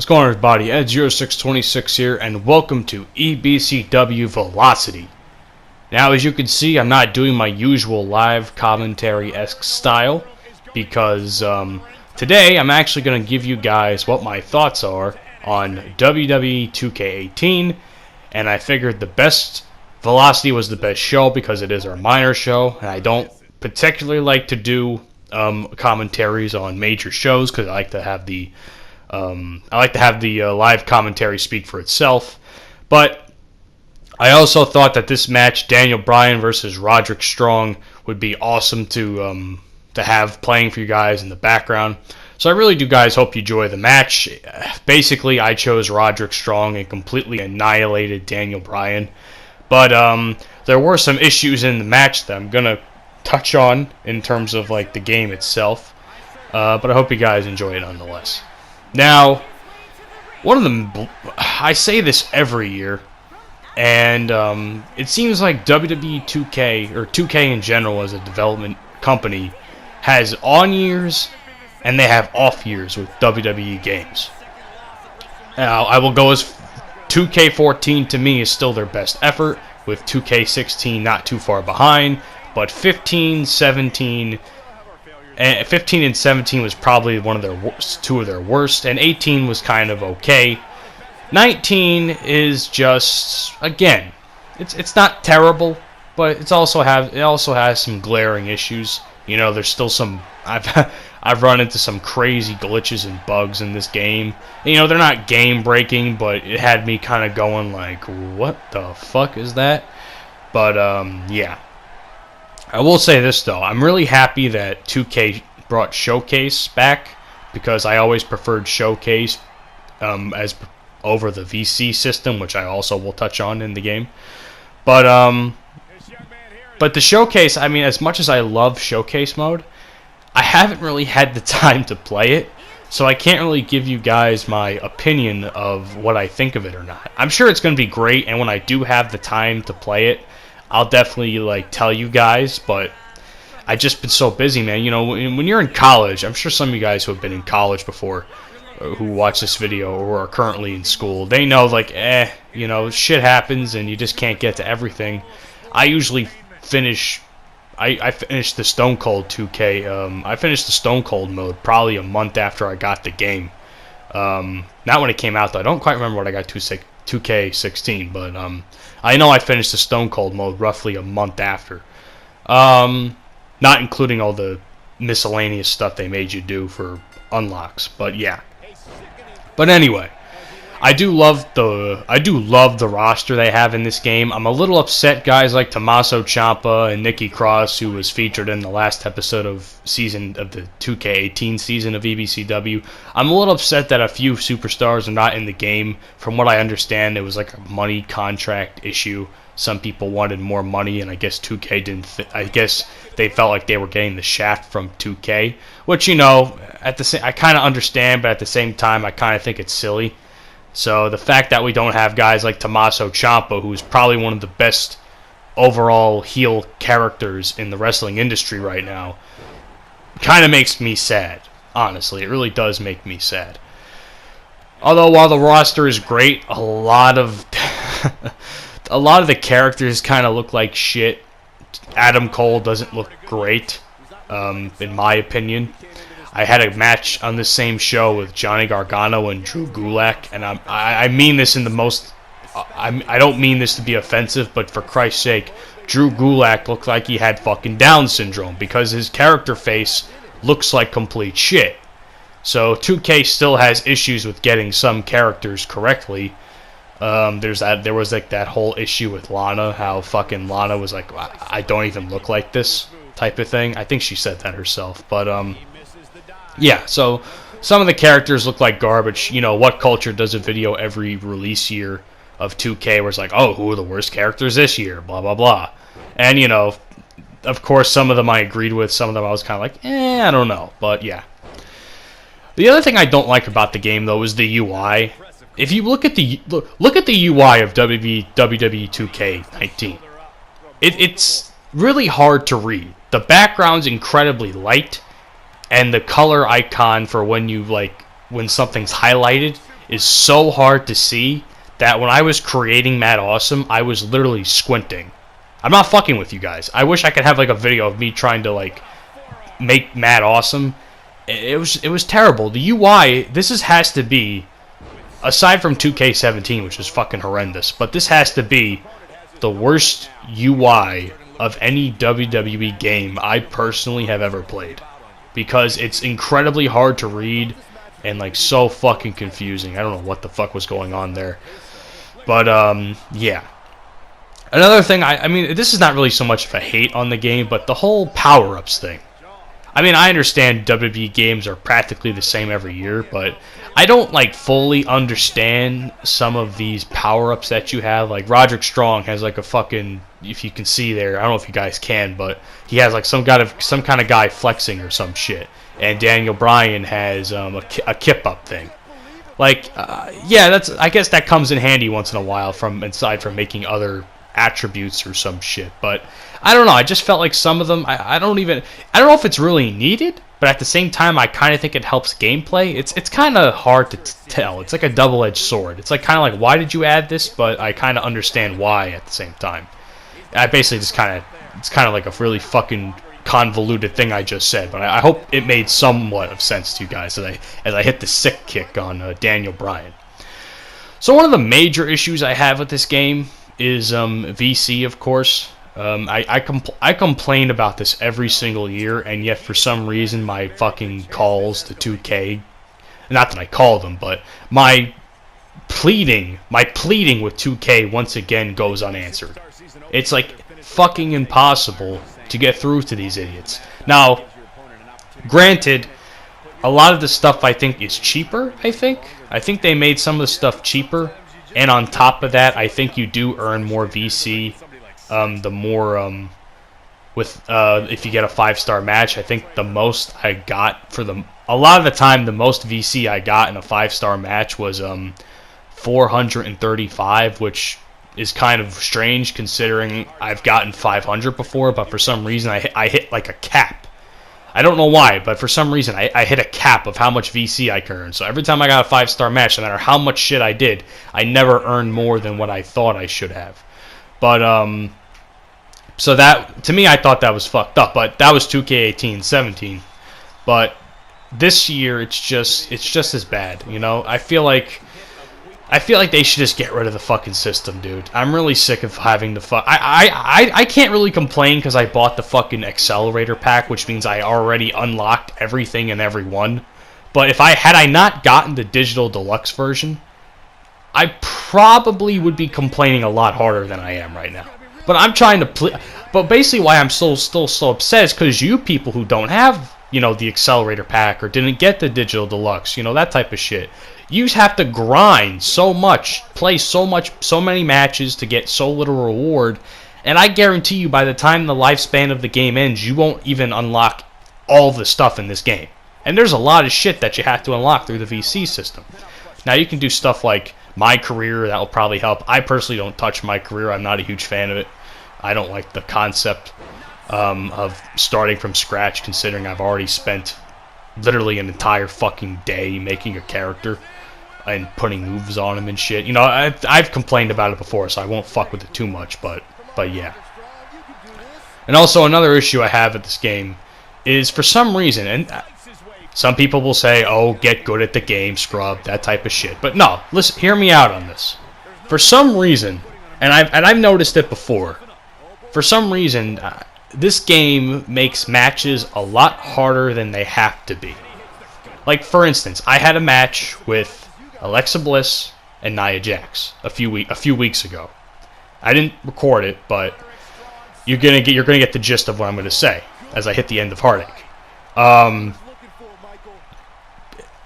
What's going on, everybody? Ed0626 here, and welcome to EBCW Velocity. Now, as you can see, I'm not doing my usual live commentary-esque style, because today I'm actually going to give you guys what my thoughts are on WWE 2K18, and I figured the best Velocity was the best show because it is our minor show, and I don't particularly like to do commentaries on major shows because I like to have the live commentary speak for itself. But I also thought that this match, Bryan versus Roderick Strong, would be awesome to have playing for you guys in the background. So I really do, guys, hope you enjoy the match. Basically, I chose Roderick Strong and completely annihilated Bryan. But there were some issues in the match that I'm gonna touch on in terms of like the game itself. But I hope you guys enjoy it nonetheless. Now, one of the, I say this every year, and it seems like WWE 2K, or 2K in general as a development company, has on years and they have off years with WWE games. Now, I will go as 2K14 to me is still their best effort, with 2K16 not too far behind, but 15, 17... And 15 and 17 was probably one of their two of their worst, and 18 was kind of okay. 19 is just, again, it's not terrible, but it also has some glaring issues. You know, there's still some I've run into some crazy glitches and bugs in this game. You know, they're not game breaking, but it had me kind of going like, what the fuck is that? But yeah. I will say this, though. I'm really happy that 2K brought Showcase back, because I always preferred Showcase as over the VC system, which I also will touch on in the game. But the Showcase, I mean, as much as I love Showcase mode, I haven't really had the time to play it, so I can't really give you guys my opinion of what I think of it or not. I'm sure it's going to be great, and when I do have the time to play it, I'll definitely tell you guys, but I've just been so busy, man. You know, when you're in college, I'm sure some of you guys who have been in college before, who watch this video or are currently in school, they know, you know, shit happens and you just can't get to everything. I usually finish, I finished the Stone Cold 2K, I finished the Stone Cold mode probably a month after I got the game. Not when it came out, though. I don't quite remember what I got 2K16, but I know I finished the Stone Cold mode roughly a month after. Not including all the miscellaneous stuff they made you do for unlocks, but yeah. But anyway, I do love the roster they have in this game. I'm a little upset guys like Tommaso Ciampa and Nikki Cross, who was featured in the last episode of the 2K18 season of EBCW. I'm a little upset that a few superstars are not in the game. From what I understand, it was like a money contract issue. Some people wanted more money, and I guess 2K didn't. I guess they felt like they were getting the shaft from 2K, which, you know, I kind of understand, but at the same time, I kind of think it's silly. So the fact that we don't have guys like Tommaso Ciampa, who's probably one of the best overall heel characters in the wrestling industry right now, kind of makes me sad. Honestly, it really does make me sad. Although while the roster is great, a lot of the characters kind of look like shit. Adam Cole doesn't look great, in my opinion. I had a match on the same show with Johnny Gargano and Drew Gulak, and I mean this in the most... I don't mean this to be offensive, but for Christ's sake, Drew Gulak looked like he had fucking Down syndrome, because his character face looks like complete shit. So 2K still has issues with getting some characters correctly. There was like that whole issue with Lana, how fucking Lana was like, I don't even look like this type of thing. I think she said that herself, but yeah, so some of the characters look like garbage. You know, What Culture does a video every release year of 2K where it's like, oh, who are the worst characters this year, blah, blah, blah. And, you know, of course, some of them I agreed with, some of them I was kind of like, I don't know, but yeah. The other thing I don't like about the game, though, is the UI. If you look at the UI of WWE 2K19, it's really hard to read. The background's incredibly light, and the color icon for when something's highlighted is so hard to see that when I was creating Mad Awesome, I was literally squinting. I'm not fucking with you guys. I wish I could have like a video of me trying to like make Mad Awesome. It was terrible. The UI, has to be, aside from 2K17, which is fucking horrendous, but this has to be the worst UI of any WWE game I personally have ever played, because it's incredibly hard to read and like so fucking confusing. I don't know what the fuck was going on there, but yeah. Another thing, I mean, this is not really so much of a hate on the game, but the whole power-ups thing. I mean, I understand WWE games are practically the same every year, but I don't, like, fully understand some of these power-ups that you have. Like, Roderick Strong has, like, a fucking, if you can see there, I don't know if you guys can, but he has, like, some kind of guy flexing or some shit. And Daniel Bryan has a kip-up thing. Like, yeah, I guess that comes in handy once in a while aside from making other attributes or some shit, but I don't know, I just felt like some of them, I don't know if it's really needed, but at the same time I kind of think it helps gameplay. It's kind of hard to tell. It's like a double-edged sword. It's like kind of like, why did you add this, but I kind of understand why at the same time. I basically just it's kind of like a really fucking convoluted thing I just said, but I hope it made somewhat of sense to you guys as I hit the sick kick on Daniel Bryan. So one of the major issues I have with this game is VC, of course. I complain about this every single year, and yet for some reason my fucking calls to 2K, not that I call them, but my pleading with 2K once again goes unanswered. It's like fucking impossible to get through to these idiots. Now, granted, a lot of the stuff I think is cheaper, I think they made some of the stuff cheaper. And on top of that, I think you do earn more VC. The more if you get a 5-star match, I think the most I got a lot of the time, the most VC I got in a 5-star match was 435, which is kind of strange considering I've gotten 500 before. But for some reason, I hit like a cap. I don't know why, but for some reason, I hit a cap of how much VC I can earn. So every time I got a 5-star match, no matter how much shit I did, I never earned more than what I thought I should have. But, so that, to me, I thought that was fucked up. But that was 2K18-17. But this year, it's just as bad, you know? I feel like they should just get rid of the fucking system, dude. I'm really sick of having the I can't really complain because I bought the fucking accelerator pack, which means I already unlocked everything and everyone. But had I not gotten the digital deluxe version, I probably would be complaining a lot harder than I am right now. But I'm trying to but basically why I'm still so upset is because you people who don't have, you know, the accelerator pack or didn't get the digital deluxe, you know, that type of shit. You have to grind so much, play so many matches to get so little reward, and I guarantee you by the time the lifespan of the game ends, you won't even unlock all the stuff in this game. And there's a lot of shit that you have to unlock through the VC system. Now you can do stuff like My Career, that will probably help. I personally don't touch My Career, I'm not a huge fan of it. I don't like the concept of starting from scratch, considering I've already spent literally an entire fucking day making a character and putting moves on him and shit. You know, I've complained about it before, so I won't fuck with it too much, but yeah. And also another issue I have with this game is for some reason, and some people will say, oh, get good at the game, scrub, that type of shit. But no, listen, hear me out on this. For some reason, and I've noticed it before, for some reason, this game makes matches a lot harder than they have to be. Like, for instance, I had a match with Alexa Bliss and Nia Jax a few weeks ago. I didn't record it, but you're gonna get the gist of what I'm gonna say as I hit the end of Heartache. I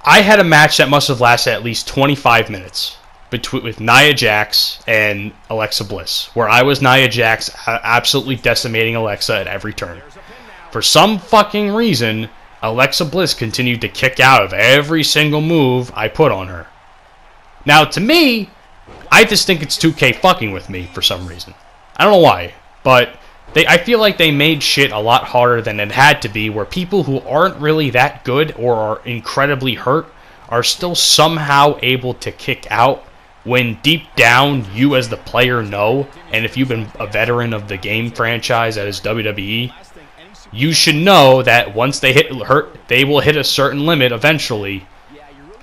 had a match that must have lasted at least 25 minutes with Nia Jax and Alexa Bliss, where I was Nia Jax, absolutely decimating Alexa at every turn. For some fucking reason, Alexa Bliss continued to kick out of every single move I put on her. Now, to me, I just think it's 2K fucking with me for some reason. I don't know why, but I feel like they made shit a lot harder than it had to be, where people who aren't really that good or are incredibly hurt are still somehow able to kick out when deep down you as the player know, and if you've been a veteran of the game franchise that is WWE, you should know that once they they will hit a certain limit eventually,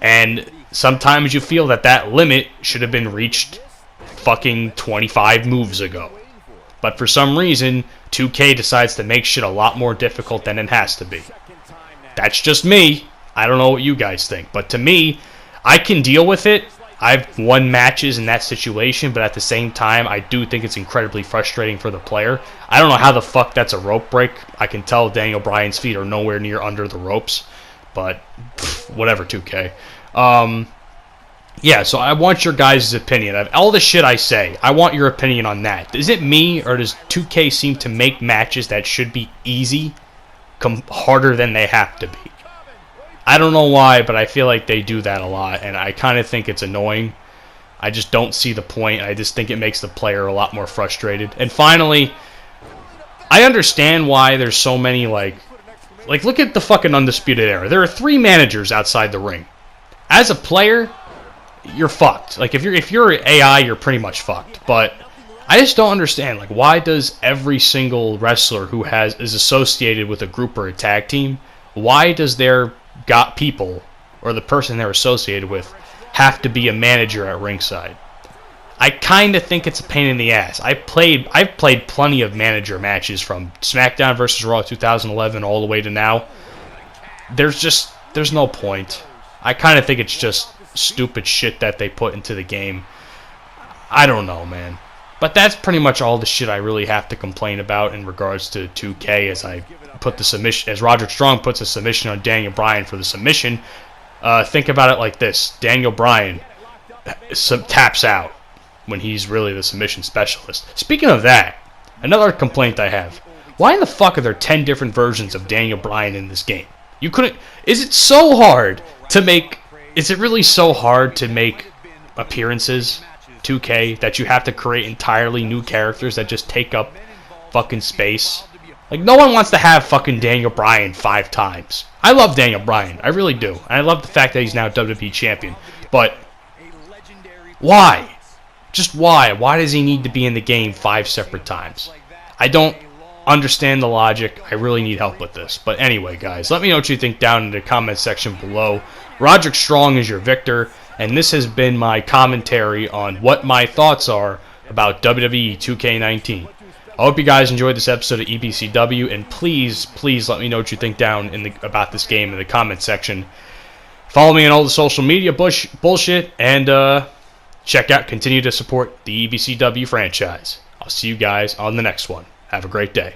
and sometimes you feel that that limit should have been reached fucking 25 moves ago. But for some reason, 2K decides to make shit a lot more difficult than it has to be. That's just me. I don't know what you guys think, but to me, I can deal with it. I've won matches in that situation, but at the same time, I do think it's incredibly frustrating for the player. I don't know how the fuck that's a rope break. I can tell Daniel Bryan's feet are nowhere near under the ropes, but whatever, 2K. Yeah, so I want your guys' opinion. Of all the shit I say, I want your opinion on that. Is it me, or does 2K seem to make matches that should be easy harder than they have to be? I don't know why, but I feel like they do that a lot, and I kind of think it's annoying. I just don't see the point. I just think it makes the player a lot more frustrated. And finally, I understand why there's so many, like look at the fucking Undisputed Era. There are 3 managers outside the ring. As a player, you're fucked. Like, if you're AI, you're pretty much fucked. But I just don't understand, like, why does every single wrestler who is associated with a group or a tag team, why does their people or the person they're associated with have to be a manager at ringside? I kind of think it's a pain in the ass. I've played plenty of manager matches from SmackDown vs. Raw 2011 all the way to now. There's no point. I kind of think it's just stupid shit that they put into the game. I don't know, man. But that's pretty much all the shit I really have to complain about in regards to 2K as I put the submission, as Roderick Strong puts a submission on Daniel Bryan for the submission. Think about it like this. Daniel Bryan taps out when he's really the submission specialist. Speaking of that, another complaint I have. Why in the fuck are there 10 different versions of Daniel Bryan in this game? You couldn't... Is it so hard to make... Is it really so hard to make appearances, 2K, that you have to create entirely new characters that just take up fucking space? Like, no one wants to have fucking Daniel Bryan 5 times. I love Daniel Bryan. I really do. And I love the fact that he's now WWE champion. But why? Just why? Why does he need to be in the game 5 separate times? I don't understand the logic. I really need help with this. But anyway, guys, let me know what you think down in the comment section below. Roderick Strong is your victor, and this has been my commentary on what my thoughts are about WWE 2K19. I hope you guys enjoyed this episode of EBCW, and please let me know what you think down about this game in the comment section. Follow me on all the social media bullshit, and continue to support the EBCW franchise. I'll see you guys on the next one. Have a great day.